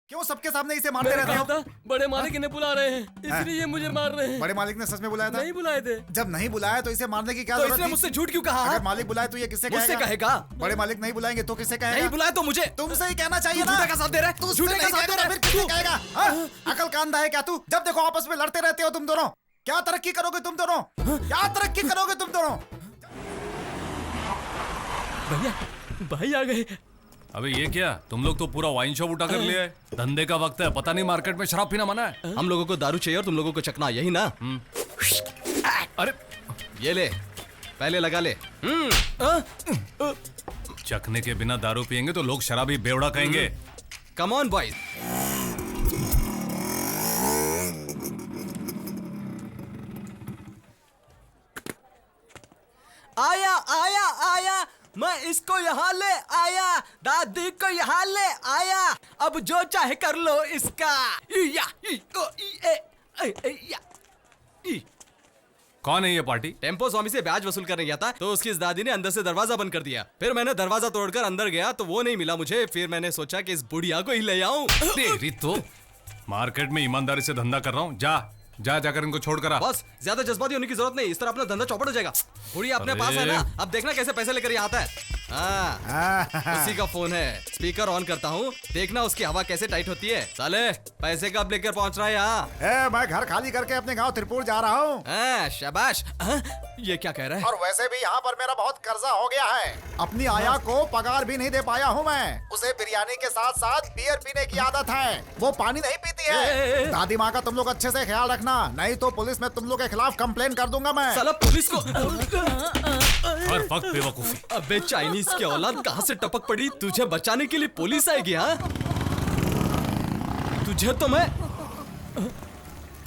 क्यों सबके सामने इसे मारते रहते हो? बड़े मालिक इन्हें बुला रहे हैं, इसलिए ये मुझे मार रहे हैं। बड़े मालिक ने सच में बुलाया था? नहीं बुलाए थे। जब नहीं बुलाया तो इसे मारने की क्या तो जरूरत इसने थी? मुझसे झूठ क्यों कहा? अगर मालिक बुलाए तो ये किससे कहेगा? बड़े मालिक नहीं बुलाएंगे तो किससे कहेगा? नहीं बुलाए तो मुझे तुमसे ही कहना चाहिए ना। झूठे का साथ दे रहा है, तू झूठे का साथ दे रहा है। फिर किससे कहेगा? अकल का अंधा है क्या तू? जब देखो आपस में लड़ते रहते हो तुम दोनों। क्या तरक्की करोगे तुम दोनों? क्या तरक्की करोगे तुम दोनों? भैया भाई आ गए। अबे ये क्या, तुम लोग तो पूरा वाइन शॉप उठा कर लिया है। धंधे का वक्त है, पता नहीं मार्केट में शराब पीना मना है। हम लोगों को दारू चाहिए और तुम लोगों को चकना, यही ना? अरे ये ले, पहले लगा ले। चखने के बिना दारू पियेंगे तो लोग शराबी बेवड़ा कहेंगे। Come on boys. आया आया आया, मैं इसको यहाँ ले आया, दादी को यहाँ ले आया, अब जो चाहे कर लो इसका। या, कौन है ये पार्टी? टेम्पो स्वामी से ब्याज वसूल करने गया था तो उसकी इस दादी ने अंदर से दरवाजा बंद कर दिया। फिर मैंने दरवाजा तोड़कर अंदर गया तो वो नहीं मिला मुझे। फिर मैंने सोचा कि इस बुढ़िया को ही ले आऊं। तेरी तो मार्केट में ईमानदारी से धंधा कर रहा हूँ। जा जाकर इनको छोड़ कर आ। बस ज्यादा जज्बाती होने की जरूरत नहीं, इस तरह अपना धंधा चौपट हो जाएगा। बुढ़िया अपने पास है ना, अब देखना कैसे पैसे लेकर आता है। उसी का फोन है, स्पीकर ऑन करता हूँ, देखना उसकी हवा कैसे टाइट होती है। साले पैसे कब लेकर पहुँच रहा है यहाँ? मैं घर खाली करके अपने गांव त्रिपुर जा रहा हूँ। शाबाश। ये क्या कह रहा है? और वैसे भी यहाँ पर मेरा बहुत कर्जा हो गया है। अपनी आया को पगार भी नहीं दे पाया हूँ मैं। उसे बिरयानी के साथ साथ बियर पीने की आदत है, वो पानी नहीं पीती है। दादी माँ का तुम लोग अच्छे से ख्याल रखना, नहीं तो पुलिस में तुम लोग के खिलाफ कंप्लेन कर दूंगा मैं। साला पुलिस को। हर वक्त बेवकूफी। अबे चाइनीज की औलाद कहाँ से टपक पड़ी, तुझे बचाने के लिए पुलिस आएगी? हाँ तुझे तो मैं।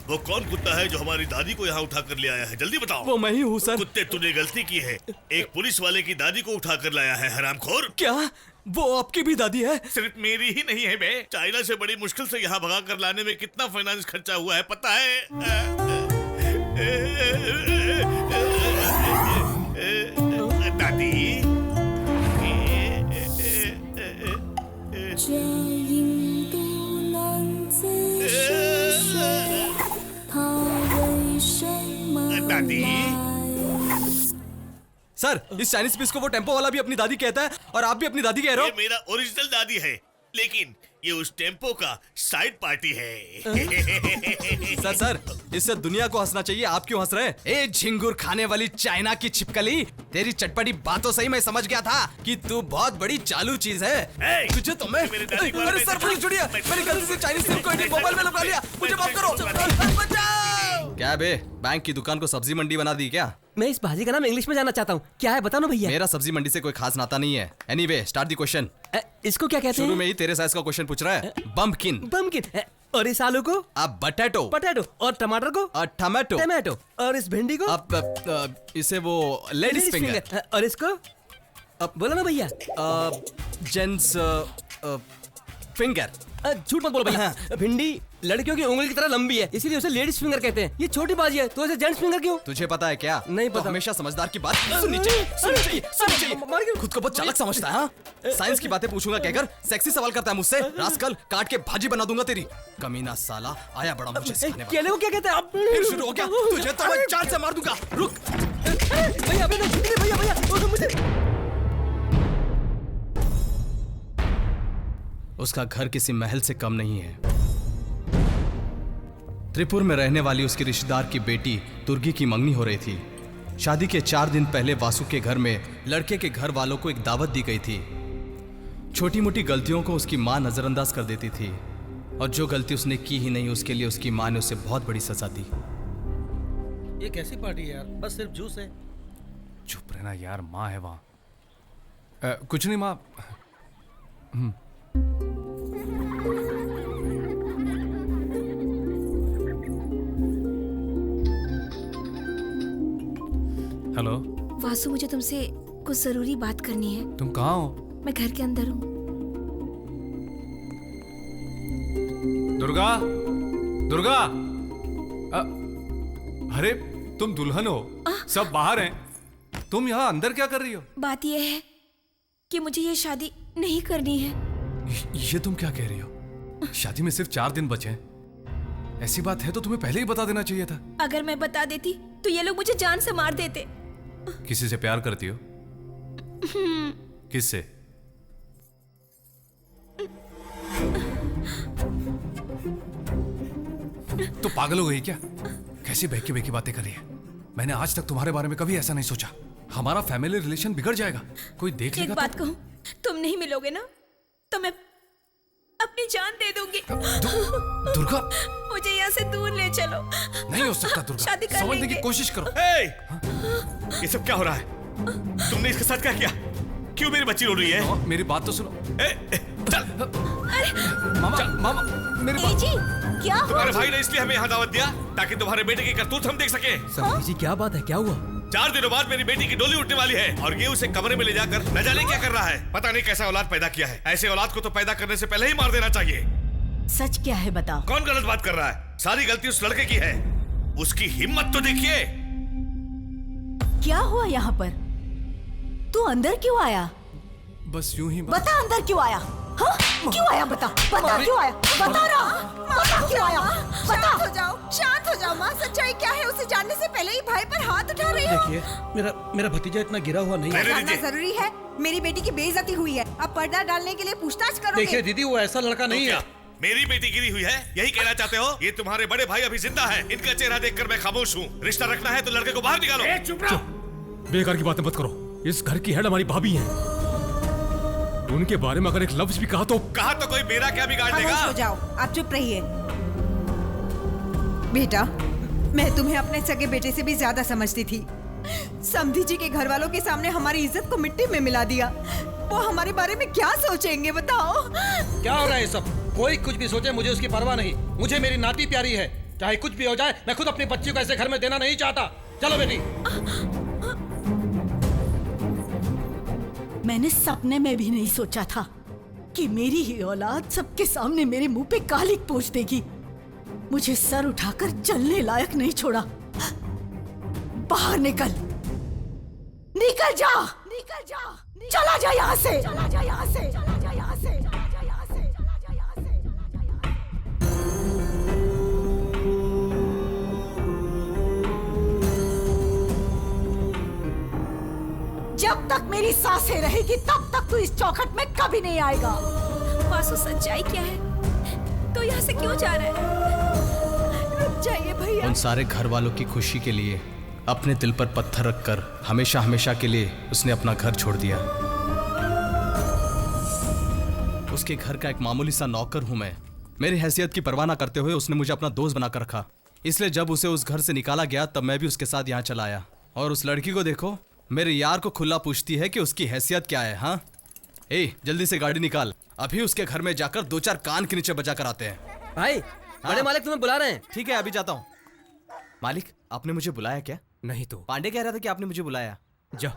वो कौन कुत्ता है जो हमारी दादी को यहाँ उठा कर ले आया है? जल्दी बताओ। वो मैं ही हूँ सर। कुत्ते, तूने गलती की है, एक पुलिस वाले की दादी को उठा कर लाया है, हरामखोर। क्या वो आपकी भी दादी है? सिर्फ मेरी ही नहीं है बे, चाइना से बड़ी मुश्किल से यहाँ भगा कर लाने में कितना फाइनेंस खर्चा हुआ है पता है? दादी दादी। सर इस चाइनीज पीस को वो टेम्पो वाला भी अपनी दादी कहता है और आप भी अपनी दादी कह रहे ये हो। मेरा ओरिजिनल दादी है, लेकिन ये उस टेम्पो का साइड पार्टी है। सर इससे दुनिया को हंसना चाहिए, आप क्यों हंस रहे हैं? ए झिंगुर खाने वाली चाइना की छिपकली, तेरी चटपटी बातों से ही मैं समझ गया था कि तू बहुत बड़ी चालू चीज है। तुझे तो मैं। अरे सर प्लीज छोड़िए, मैंने गलती से चाइनीज सिम को इंडियन मोबाइल में लगा लिया, मुझे माफ करो। बचाओ। क्या बे, बैंक की दुकान को सब्जी मंडी बना दी क्या? मैं इस भाजी का नाम इंग्लिश में जानना चाहता हूँ, क्या है बता ना भैया। मेरा सब्जी मंडी से कोई खास नाता नहीं है। Anyway start the question. इसको क्या कहते हैं? शुरू में ही तेरे साइज का क्वेश्चन पूछ रहा है। बम्पकिन। बम्पकिन। और इस आलू को? अब बटैटो। पोटैटो। और टमाटर को? टमाटो। टमाटो। और इस भिंडी को? अब इसे वो लेडीज फिंगर। और इसको? अब बोलो ना भैया। Gents finger. झूठ मत बोलो भैया। भिंडी लड़कियों की उंगली की तरह लंबी है, इसीलिए उसे लेडीज फिंगर कहते हैं। ये छोटी बाजी है तो इसे जेंट्स फिंगर क्यों? तुझे पता है क्या? नहीं पता। तो हमेशा समझदार की बात सुननी चाहिए। खुद को बहुत चालाक समझता है। हाँ साइंस की बातें पूछूंगा कहकर सेक्सी सवाल करता है मुझसे। रास्कल, काट के भाजी बना दूंगा तेरी। कमीना साला आया बड़ा मुझे सिखाने वाला। केले को क्या कहते हैं? फिर शुरू हो गया, तुझे तो मैं जान से मार दूंगा। रुक भैया भैया मुझे। उसका घर किसी महल से कम नहीं है। त्रिपुर में रहने वाली उसकी रिश्तेदार की बेटी तुर्गी की मंगनी हो रही थी। शादी के 4 दिन पहले वासु के घर में लड़के के घर वालों को एक दावत दी गई थी। छोटी मोटी गलतियों को उसकी मां नजरअंदाज कर देती थी और जो गलती उसने की ही नहीं उसके लिए उसकी मां ने उसे बहुत बड़ी सजा दी। ये कैसी पार्टी है यार, बस सिर्फ जूस है। चुप रहना यार, माँ है वहां। कुछ नहीं माँ। हेलो वासु, मुझे तुमसे कुछ जरूरी बात करनी है। तुम कहाँ हो? मैं घर के अंदर हूँ। दुर्गा, दुर्गा। अरे तुम दुल्हन हो, सब बाहर हैं, तुम यहाँ अंदर क्या कर रही हो? बात यह है कि मुझे ये शादी नहीं करनी है। ये तुम क्या कह रही हो? शादी में सिर्फ 4 दिन बचे हैं। ऐसी बात है तो तुम्हें पहले ही बता देना चाहिए था। अगर मैं बता देती तो ये लोग मुझे जान से मार देते। किसी से प्यार करती हो? किससे? तो पागल हो गई क्या? कैसी बहकी बहकी बातें कर रही है। मैंने आज तक तुम्हारे बारे में कभी ऐसा नहीं सोचा। हमारा फैमिली रिलेशन बिगड़ जाएगा, कोई देख लेगा। एक बात कहूं, तुम नहीं मिलोगे ना तो मैं अपनी जान दे दूंगी। दुर्गा, मुझे यहाँ से दूर ले चलो। नहीं हो सकता दुर्गा, शादी कर समझने लेंगे। की कोशिश करो। ये सब क्या हो रहा है? तुमने इसके साथ क्या किया? क्यों मेरी बच्ची रो रही है? मेरी बात तो सुनो। चल। मामा, मेरी बात। जी क्या तुम्हारे भाई ने इसलिए हमें यहाँ दावत दिया ताकि तुम्हारे बेटे की करतूत हम देख सके। समधी जी क्या बात है, क्या हुआ? 4 दिनों बाद मेरी बेटी की डोली उठने वाली है और ये उसे कमरे में ले जाकर न जाने क्या कर रहा है। पता नहीं कैसा औलाद पैदा किया है। ऐसे औलाद को तो पैदा करने से पहले ही मार देना चाहिए। सच क्या है बताओ। कौन गलत बात कर रहा है? सारी गलती उस लड़के की है। उसकी हिम्मत तो देखिए। क्या हुआ यहाँ पर? तू अंदर क्यों आया? बस यूं ही बता अंदर क्यों आया? हाँ? क्यों आया बता क्यों आया? बता क्यों आया? शांत हो जाओ, शांत हो जाओ माँ। सच्चाई क्या है उसे जानने से पहले ही भाई पर हाथ उठा रही हो। देखिए मेरा भतीजा इतना गिरा हुआ नहीं है। जानना जरूरी है। मेरी बेटी की बेइज्जती हुई है, अब पर्दा डालने के लिए पूछताछ करोगे। देखिए दीदी, वो ऐसा लड़का नहीं है। मेरी बेटी गिरी हुई है, यही कहना चाहते हो? ये तुम्हारे बड़े भाई अभी जिंदा है। इनका चेहरा देखकर मैं खामोश हूँ। रिश्ता रखना है तो लड़के को बाहर निकालो। चुप रहो। बेकार की बातें मत करो। इस घर की हेड हमारी भाभी है। उनके बारे में अगर एक लफ्ज भी कहा तो कोई मेरा क्या बिगाड़ देगा? खामोश हो जाओ, आप चुप रहिए। बेटा, मैं तुम्हें अपने सगे बेटे से भी ज्यादा समझती थी। समधी जी के घर वालों के सामने हमारी इज्जत को मिट्टी में मिला दिया। वो हमारे बारे में क्या सोचेंगे बताओ? क्या हो रहा है सब? कोई कुछ भी सोचे, मुझे उसकी परवाह नहीं। मुझे मेरी नाती प्यारी है, चाहे कुछ भी हो जाए। मैं खुद अपनी बच्ची को ऐसे घर में देना नहीं चाहता। चलो बेटी। मैंने सपने में भी नहीं सोचा था कि मेरी ही औलाद सबके सामने मेरे मुंह पे कालिक पोंछ देगी। मुझे सर उठाकर चलने लायक नहीं छोड़ा। बाहर निकल, निकल जा, निकल जा, चला जा यहाँ से, चला जा यहाँ से, चला जा यहाँ से, चला जा यहाँ से, चला जा यहाँ से, चला जा यहाँ से। जब तक मेरी सांसें रहेगी तब तक तू इस चौखट में कभी नहीं आएगा। वासु, सच्चाई क्या है? तो यहाँ से क्यों जा रहा है? रुक जाइए भैया। उन सारे घर वालों की खुशी के लिए अपने दिल पर पत्थर रखकर हमेशा हमेशा के लिए उसने अपना घर छोड़ दिया। उसके घर का एक मामूली सा नौकर हूं मैं। मेरी हैसियत की परवाह न करते हुए उसने मुझे अपना दोस्त बनाकर रखा। इसलिए जब उसे उस घर से निकाला गया तब मैं भी उसके साथ यहाँ चला आया। और उस लड़की को देखो, मेरे यार को खुला पूछती है कि उसकी हैसियत क्या है। हाँ, ए जल्दी से गाड़ी निकाल, अभी उसके घर में जाकर 2-4 कान के नीचे बजा कर आते हैं। भाई, बड़े मालिक तुम्हें बुला रहे हैं। ठीक है, अभी जाता हूँ। मालिक, आपने मुझे बुलाया क्या? नहीं तो पांडे कह रहा था कि आपने मुझे बुलाया। जा।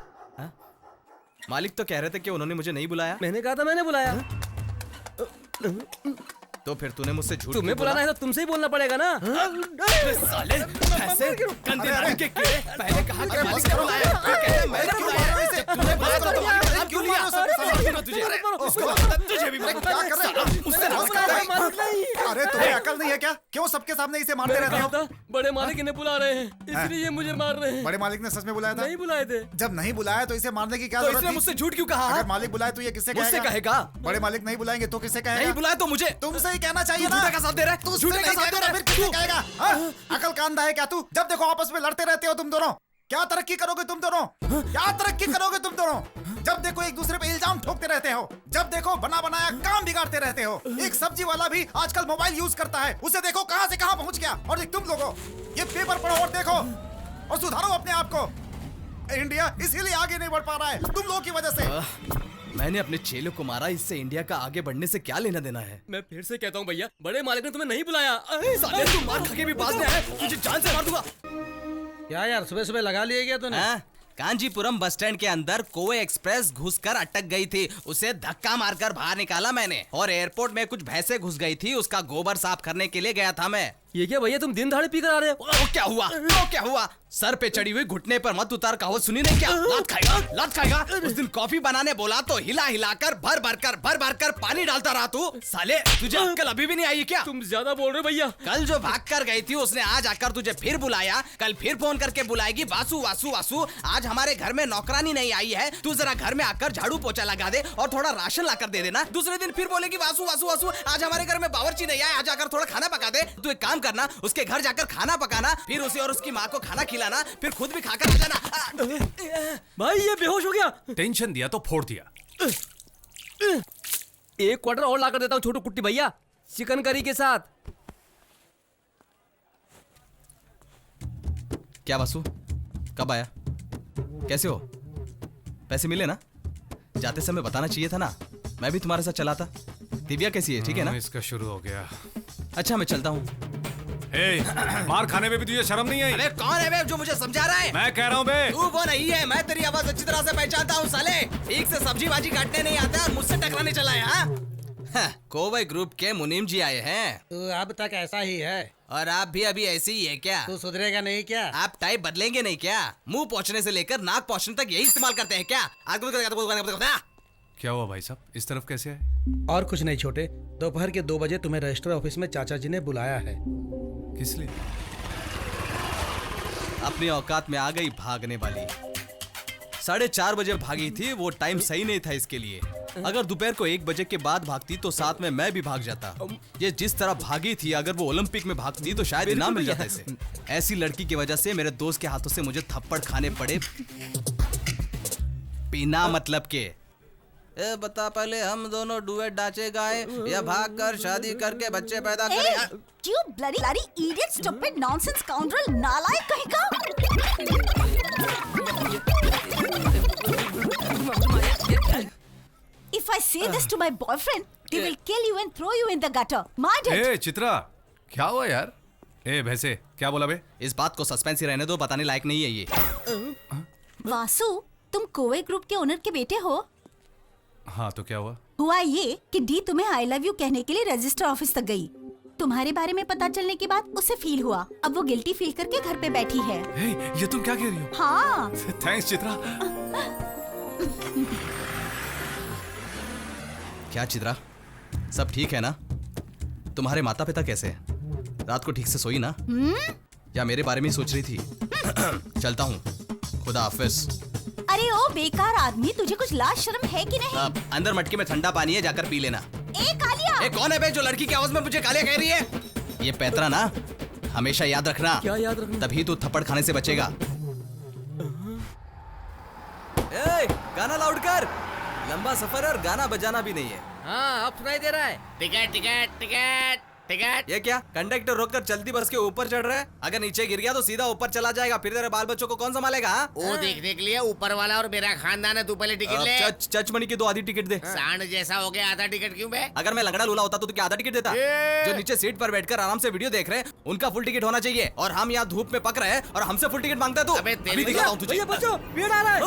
मालिक तो कह रहे थे कि उन्होंने मुझे नहीं बुलाया। मैंने कहा था मैंने बुलाया। तो फिर तूने मुझसे झूठ तुम्हें बुलाना है तो तुमसे ही बोलना पड़ेगा ना। साले, ऐसे गंदे नाम के कीड़े, पहले कहा कि मालिक ने बुलाया, फिर कहते हैं मैंने क्यों बुलाया इसे? तूने बुलाया तो मालिक ने क्यों लिया? तुझे भी क्या कर रहे हो? उससे अरे तुम्हें अकल नहीं है क्या? क्यों सबके सामने इसे मारते रहते हो? बड़े मालिक इन्हें बुला रहे हैं, इसलिए ये मुझे मार रहे हैं। बड़े मालिक ने सच में बुलाया था? नहीं बुलाए थे। जब नहीं बुलाया तो इसे मारने की क्या तो जरूरत इसने थी? मुझसे झूठ क्यों कहा? अगर मालिक बुलाए तो ये किससे मुझसे कहेगा? बड़े मालिक नहीं बुलाएंगे तो किससे कहेगा? नहीं बुलाया तो मुझे तुमसे ही कहना चाहिए तू ना। झूठे का साथ दे रहा है? तू झूठे का साथ दे रहा है? फिर किससे कहेगा? हाँ? अकल का अंधा है क्या तू? जब देखो आपस में लड़ते रहते हो तुम दोनों। क्या तरक्की करोगे तुम दोनों? क्या तरक्की करोगे तुम दोनों? जब देखो एक दूसरे पे इल्जाम ठोकते रहते हो। जब देखो बना बनाया काम बिगाड़ते रहते हो। एक सब्जी वाला भी आजकल मोबाइल यूज करता है, उसे देखो कहां से कहां पहुंच गया। और तुम लोगों ये पेपर पढ़ो और देखो और सुधारो अपने आप को। इंडिया इसीलिए आगे नहीं बढ़ पा रहा है तुम लोगों की वजह से। मैंने अपने चेलों को मारा, इससे इंडिया का आगे बढ़ने से क्या लेना देना है? मैं फिर से कहता हूँ भैया, बड़े मालिक ने तुम्हें नहीं बुलाया। साले, तू मार खा के भी बाज में है, तुझे जान से मार दूंगा। क्या यार, सुबह सुबह लगा लिए क्या तूने? कांजीपुरम बस स्टैंड के अंदर कोवे एक्सप्रेस घुसकर अटक गई थी, उसे धक्का मारकर बाहर निकाला मैंने। और एयरपोर्ट में कुछ भैंसे घुस गई थी, उसका गोबर साफ करने के लिए गया था मैं। ये क्या भैया, तुम दिन दहाड़े पी कर आ रहे हो? वो क्या हुआ? वो क्या हुआ? सर पे चढ़ी हुई घुटने पर मत उतार कहावत सुनी नहीं क्या? लात खाएगा, लात खाएगा। उस दिन कॉफी बनाने बोला तो हिला हिलाकर भर भर कर पानी पानी डालता रहा तू। साले तुझे अक्ल अभी भी नहीं आई क्या? तुम ज्यादा बोल रहे हो भैया। कल जो भाग कर गई थी उसने आज आकर तुझे फिर बुलाया, कल फिर फोन करके बुलाएगी वासु वासु वासु। आज हमारे घर में नौकरानी नहीं आई है, तू जरा घर में आकर झाड़ू पोछा लगा दे और थोड़ा राशन लाकर दे देना। दूसरे दिन फिर बोलेगी वासु वासु वासु। आज हमारे घर में बावर्ची नहीं आया, आज आकर थोड़ा खाना पका दे। तू एक काम करना, उसके घर जाकर खाना पकाना, फिर उसे और उसकी माँ को खाना खिलाना, फिर खुद भी खाकर आ जाना। भाई ये बेहोश हो गया। टेंशन दिया तो फोड़ दिया। एक क्वार्टर और लाकर देता हूँ छोटू कुट्टी भैया, चिकन करी के साथ। क्या वासु, कब आया? कैसे हो? पैसे मिले ना? जाते समय बताना चाहिए था ना, मैं भी तुम्हारे साथ चला था। दिव्या कैसी है? ठीक है ना? इसका शुरू हो गया। अच्छा मैं चलता हूँ। मार खाने में भी तुझे शर्म नहीं आई? अरे कौन है बे जो मुझे समझा रहा है? मैं कह रहा हूँ बे। तू वो नहीं है, मैं तेरी आवाज अच्छी तरह से पहचानता हूँ साले। ठीक से सब्जी भाजी काटने नहीं आता और मुझसे टकराने चला है। हाँ? कोवई ग्रुप के मुनीम जी आए हैं। तू अब तक ऐसा ही है और आप भी अभी ऐसे ही है क्या? तू सुधरेगा नहीं क्या? आप टाइप बदलेंगे नहीं क्या? मुंह पोंछने से लेकर नाक पोंछने तक यही इस्तेमाल करते हैं क्या? क्या हुआ भाई साहब, इस तरफ कैसे आए? और कुछ नहीं छोटे, दोपहर के 2 बजे तुम्हें रजिस्टर ऑफिस में चाचा जी ने बुलाया है। किस लिए? अपनी औकात में आ गई भागने वाली। 4:30 बजे भागी थी, वो टाइम सही नहीं था इसके लिए। अगर दोपहर को 1 बजे के बाद भागती तो साथ में मैं भी भाग जाता। ये जिस तरह भागी थी, अगर वो ओलंपिक में भागती तो शायद इनाम मिल जाता इसे। ऐसी लड़की की वजह से मेरे दोस्त के हाथों से मुझे थप्पड़ खाने पड़े, बिना मतलब के। ए बता पहले, हम दोनों डुएट डांचे गाए या भाग कर शादी करके बच्चे पैदा करें? You bloody idiot, stupid nonsense scoundrel, नालायक कहीं का। If I say this to my boyfriend, they will kill you and throw you in the gutter. Mind it. ए चित्रा, क्या हुआ यार? ए भैंसे, क्या बोला बे? इस बात को सस्पेंस ही रहने दो, बताने लायक नहीं है ये। वासु, तुम कोवे ग्रुप के ओनर के बेटे हो? हाँ तो क्या हुआ? हुआ ये कि डी तुम्हें आई लव यू कहने के लिए रजिस्टर ऑफिस तक गई। तुम्हारे बारे में पता चलने के बाद उसे फील हुआ, अब वो गिल्टी फील करके घर पे बैठी है। ये तुम क्या कह रही हो? हाँ। थैंक्स चित्रा। क्या चित्रा, सब ठीक है ना? तुम्हारे माता पिता कैसे हैं? रात को ठीक से सोई ना? या मेरे बारे में ही सोच रही थी? चलता हूँ, खुदा हाफिज। अरे ओ बेकार आदमी, तुझे कुछ लाज शर्म है कि नहीं? अंदर मटके में ठंडा पानी है, जाकर पी लेना। ए कालिया! ए कौन है बे जो लड़की की आवाज में मुझे कालिया कह रही है? ये पैतरा ना, हमेशा याद रखना। क्या याद रखना? तभी तू थप्पड़ खाने से बचेगा। ए, गाना लाउड कर। लंबा सफर और गाना बजाना भी नहीं है। हाँ अब सुनाई दे रहा है। Ticket ticket ticket ticket. ये क्या, कंडक्टर रोककर चलती बस के ऊपर चढ़ रहा है? अगर नीचे गिर गया तो सीधा ऊपर चला जाएगा, फिर तेरे बाल बच्चों को कौन संभालेगा? वो देखने के लिए ऊपर वाला और मेरा खानदान है। तू पहले टिकट ले। चच मणि की 2 आधी टिकट दे। सांड जैसा हो गया, आधा टिकट क्यों बे? अगर मैं लंगड़ा लूला होता तो क्या आधा टिकट देता? जो नीचे सीट पर बैठकर आराम से वीडियो देख रहे हैं उनका फुल टिकट होना चाहिए, और हम यहाँ धूप में पक रहे हैं और हमसे फुल टिकट मांगता है तू। अबे तेरी दिखाता हूँ तुझे। भैया बच्चों, भीड़ आ रहा है।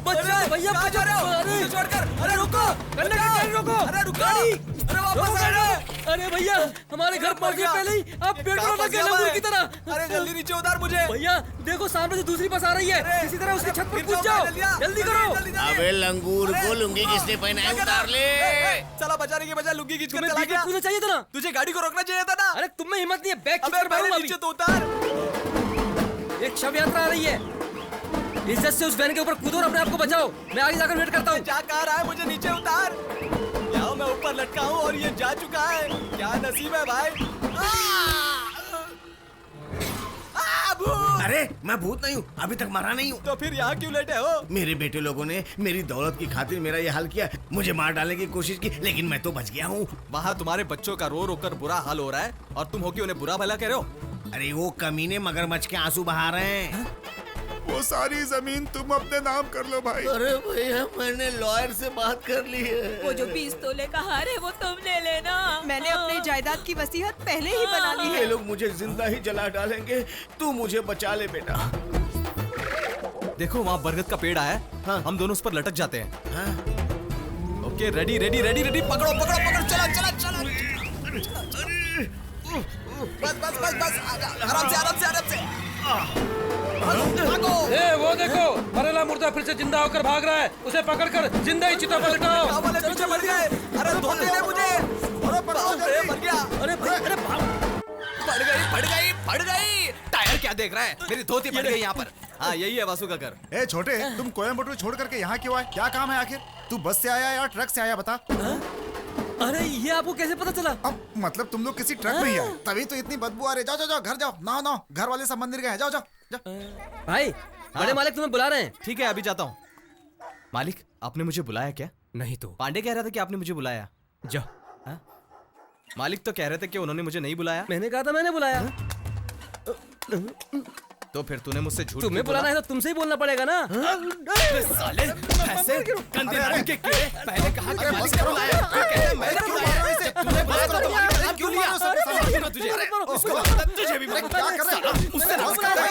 बच्चों भैया बचा रहे हो? छोड़कर, अरे रुको, गाड़ी रोको। अरे रुको, अरे वापस आ। अरे भैया हमारे घर पहुंच गए पहले ही, आप पेट्रोल लग गए लंगूर की तरह। अरे जल्दी नीचे उतार मुझे। भैया देखो सामने से दूसरी बस आ रही है, इसी तरह उसकी छत पर कूद जाओ, जल्दी करो। अबे लंगूर को लुंगी किसने पहना है? उतार ले। साला बचाने के बजाय लुंगी खींच कर तुम्हें चला बीच में गया। कूदना चाहिए था ना। तुझे गाड़ी को रोकना चाहिए था ना। अरे तुम में हिम्मत नहीं है, बैग अबे खींच कर पहले भागो नीचे अभी। तो उतार। एक शव यात्रा आ रही है, इज्जत से उस वैन के ऊपर कूदो और अपने आप को बचाओ। मैं आगे जाकर वेट करता हूँ। जा कहाँ रहा है? मुझे नीचे उतार। यहाँ मैं ऊपर लटका हूँ और ये जा चुका है। क्या नसीब है भाई। अरे मैं भूत नहीं हूँ, अभी तक मरा नहीं हूँ। तो फिर यहाँ क्यों लेटे हो? मेरे बेटे लोगों ने मेरी दौलत की खातिर मेरा ये हाल किया, मुझे मार डालने की कोशिश की, लेकिन मैं तो बच गया हूँ। वहाँ तुम्हारे बच्चों का रो रो कर बुरा हाल हो रहा है और तुम हो कि उन्हें बुरा भला कह रहे हो। अरे वो कमीने मगरमच्छ के आंसू बहा रहे हैं। वो सारी जमीन तुम अपने नाम कर लो भाई। अरे भैया मैंने लॉयर से बात कर ली है। वो जो 20 तोले का हार है वो तुम ले लेना। मैंने अपनी जायदाद की वसीयत पहले ही बना ली ये है। लोग मुझे जिंदा ही जला डालेंगे, तू मुझे बचा ले बेटा। देखो वहाँ बरगद का पेड़ आया है। हाँ। हम दोनों उस पर लटक जाते हैं। हाँ? Okay ready ready ready ready, पकड़ो पकड़ो पकड़ो, चला चला चला। बस बस बस बस, आराम से आराम से आराम से। ए वो देखो, मरेला मुर्दा फिर से जिंदा होकर भाग रहा है, उसे पकड़कर जिंदा ही चिता पर लटाओ। पीछे मर गए। क्या देख रहा है? मेरी धोती पड़ गई यहाँ पर। हाँ यही है वासु का घर। ए छोटे, तुम कोयम्बटूर छोड़ करके यहाँ क्यों आए? क्या काम है आखिर? तू बस से आया या ट्रक से आया बता? अरे ये आपको कैसे पता चला? अब मतलब तुम लोग किसी ट्रक में ही आए, तभी तो इतनी बदबू आ रही। जाओ जाओ जाओ, घर जाओ, नहाओ नहाओ, घर वाले सब मंदिर गए, जाओ जाओ जाओ। भाई बड़े मालिक तुम्हें बुला रहे हैं। ठीक है अभी जाता हूँ। मालिक आपने मुझे बुलाया क्या? नहीं तो पांडे कह रहा था कि आपने मुझे बुलाया। जा। मालिक तो कह रहे थे कि उन्होंने मुझे नहीं बुलाया। मैंने कहा था मैंने बुलाया। तो फिर तूने मुझसे झूठ तुम्हें बुलाना है तो तुमसे ही बोलना पड़ेगा ना। साले ऐसे गंदे नाम के कीड़े। पहले कहा कि मालिक ने बुलाया, फिर कह रहे मैं क्यों आया इसे? तूने बुलाया तो मालिक ने क्यों लिया? तुझे तुझे भी मैं क्या कर रहे हो? उससे राज करता है।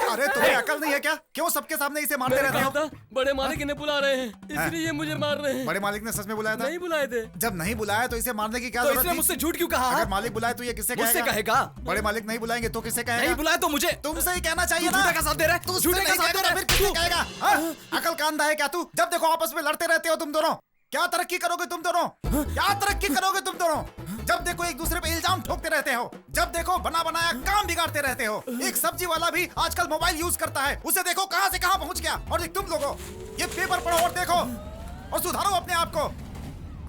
अरे तुम्हें अकल नहीं है क्या? क्यों सबके सामने इसे मारते रहते हो? बड़े मालिक इन्हें बुला रहे हैं, इसलिए ये मुझे मार रहे हैं। बड़े मालिक ने सच में बुलाया था? नहीं बुलाए थे। जब नहीं बुलाया तो इसे मारने की क्या तो जरूरत इसने थी? मुझसे झूठ क्यों कहा? अगर मालिक बुलाए तो ये किससे मुझसे कहेगा। बड़े मालिक नहीं बुलाएंगे तो किससे कहेगा? नहीं बुलाया तो मुझे तुमसे ही कहना चाहिए तू ना। झूठे का साथ दे रहा है। तू झूठे का साथ दे रहा है। फिर किससे कहेगा? हाँ? अकल का अंधा है क्या तू? जब देखो आपस में लड़ते रहते हो तुम दोनों। क्या तरक्की करोगे तुम दोनों? क्या तरक्की करोगे तुम दोनों? जब देखो एक दूसरे पे इल्जाम ठोकते रहते हो, जब देखो बना बनाया काम बिगाड़ते रहते हो। एक सब्जी वाला भी आजकल मोबाइल यूज करता है, उसे देखो कहां से कहां पहुंच गया। और तुम लोगों ये पेपर पढ़ो और देखो और सुधारो अपने आप को।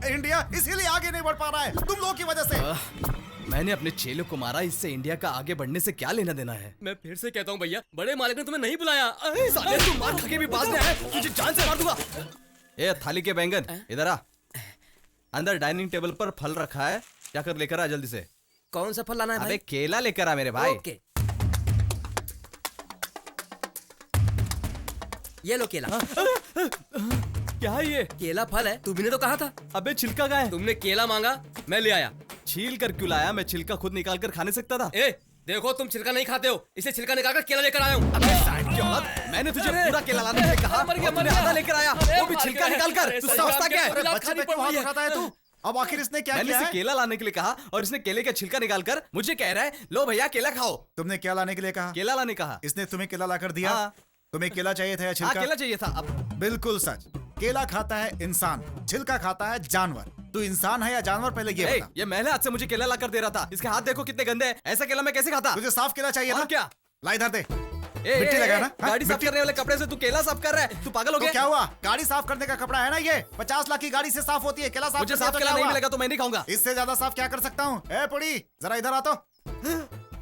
इंडिया इसीलिए आगे नहीं बढ़ पा रहा है तुम लोगों की वजह से। मैंने अपने चेलों को मारा, इससे इंडिया का आगे बढ़ने से क्या लेना देना है? मैं फिर से कहता हूँ भैया, बड़े मालिक ने तुम्हें नहीं बुलाया। साले तू मार खा के भी बाज में आया, तुझे जान से मार दूंगा। ए थाली के बैंगन इधर आ। अंदर डाइनिंग टेबल पर फल रखा है, जाकर लेकर आ जल्दी से। कौन सा फल लाना है भाई? अबे केला लेकर आ मेरे भाई। ओके। ये लो केला। क्या है ये? केला फल है, तुमने तो कहा था। अबे छिलका का है। तुमने केला मांगा, मैं ले आया। छील कर क्यों लाया? मैं छिलका खुद निकाल कर खाने सकता था। ए देखो तुम छिलका नहीं खाते हो, इसे छिलका निकाल कर केला लेकर आया हूँ। मैंने तुझे पूरा केला लाने के लिए कहा, तूने आधा लेकर आया, वो भी छिलका निकाल कर। तू समझता क्या है? बच्चे पे क्यों हाथ उठाता है तू? अब आखिर इसने क्या मैंने किया इसे है? केला लाने के लिए कहा और इसने केले का छिलका निकाल कर मुझे कह रहा है लो भैया केला खाओ। तुमने क्या लाने के लिए कहा? केला लाने कहा। इसने तुम्हें केला लाकर दिया? हाँ। तुम्हें केला चाहिए था या हाँ छिलका? केला चाहिए था। अब बिल्कुल सच। केला खाता है इंसान, छिलका खाता है जानवर। तू इंसान है या जानवर पहले ये बता। ये महले हाथ से मुझे केला ला कर दे रहा था, इसके हाथ देखो कितने गंदे हैं। ऐसा केला मैं कैसे खाता? तुझे साफ केला चाहिए और ना? क्या? ला इधर दे। मिट्टी लगा ना? गाड़ी साफ करने वाले कपड़े से तू केला साफ कर रहा है? तू पागल हो तो गया? क्या हुआ? गाड़ी साफ करने का कपड़ा है ना ये? 50 लाख की गाड़ी से साफ होती है, केला साफ मुझे कर दिया साफ तो केला क्या नहीं हुआ? मिलेगा तो मैं नहीं खाऊंगा। इससे ज्यादा साफ क्या कर सकता हूँ? ए पुड़ी जरा इधर आ तो।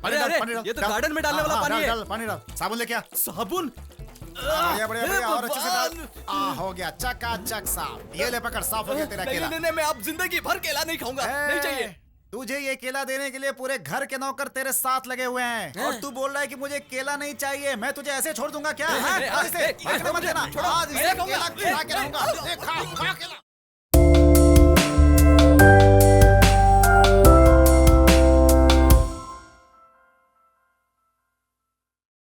अरे ये तो गार्डन में डालने वाला पानी है। पानी डाल, साबुन लेके आ। साबुन? बढ़िया बढ़िया बढ़िया, और अच्छे से डाल। हो गया चकाचक साफ। ये ले पकड़, साफ हो गया तेरा केला। नहीं मैं अब जिंदगी भर केला नहीं खाऊंगा, नहीं चाहिए। तुझे ये केला देने के लिए पूरे घर के नौकर तेरे साथ लगे हुए हैं और तू बोल रहा है कि मुझे केला नहीं चाहिए। मैं तुझे ऐसे छोड़ दूंगा क्या? आज इसे मत देना, आज इसे केला खिला के रहूंगा। खा केला।